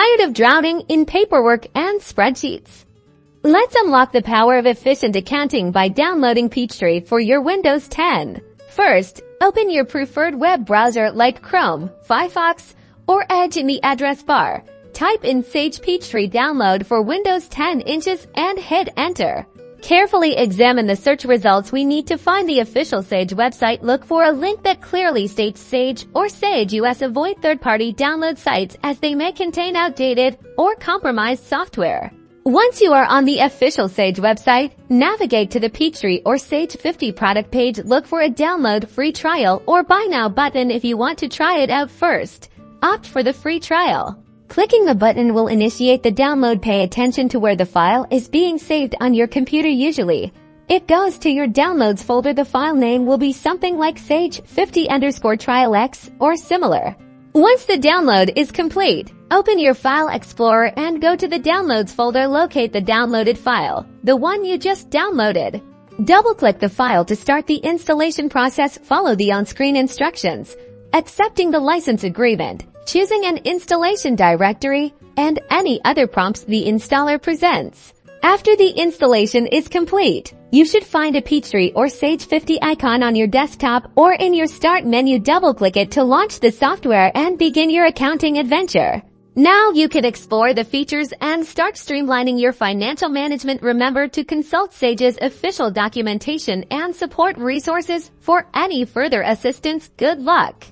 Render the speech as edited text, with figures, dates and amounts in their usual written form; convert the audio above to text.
Tired of drowning in paperwork and spreadsheets? Let's unlock the power of efficient accounting by downloading Peachtree for your Windows 10. First, open your preferred web browser like Chrome, Firefox, or Edge in the address bar. Type in Sage Peachtree Download for Windows 10 inches and hit Enter. Carefully examine the search results. We need to find the official Sage website. Look for a link that clearly states Sage or Sage US. Avoid third-party download sites as they may contain outdated or compromised software. Once you are on the official Sage website, navigate to the Peachtree or Sage 50 product page. Look for a download free trial or buy now button if you want to try it out first. Opt for the free trial. Clicking the button will initiate the download. Pay attention to where the file is being saved on your computer. Usually, it goes to your downloads folder. The file name will be something like Sage 50_TrialX or similar. Once the download is complete, open your File Explorer and go to the Downloads folder. Locate the downloaded file, the one you just downloaded. Double-click the file to start the installation process. Follow the on-screen instructions, accepting the license agreement, choosing an installation directory, and any other prompts the installer presents. After the installation is complete, you should find a Peachtree or Sage 50 icon on your desktop or in your Start menu. Double-click it to launch the software and begin your accounting adventure. Now you can explore the features and start streamlining your financial management. Remember to consult Sage's official documentation and support resources for any further assistance. Good luck!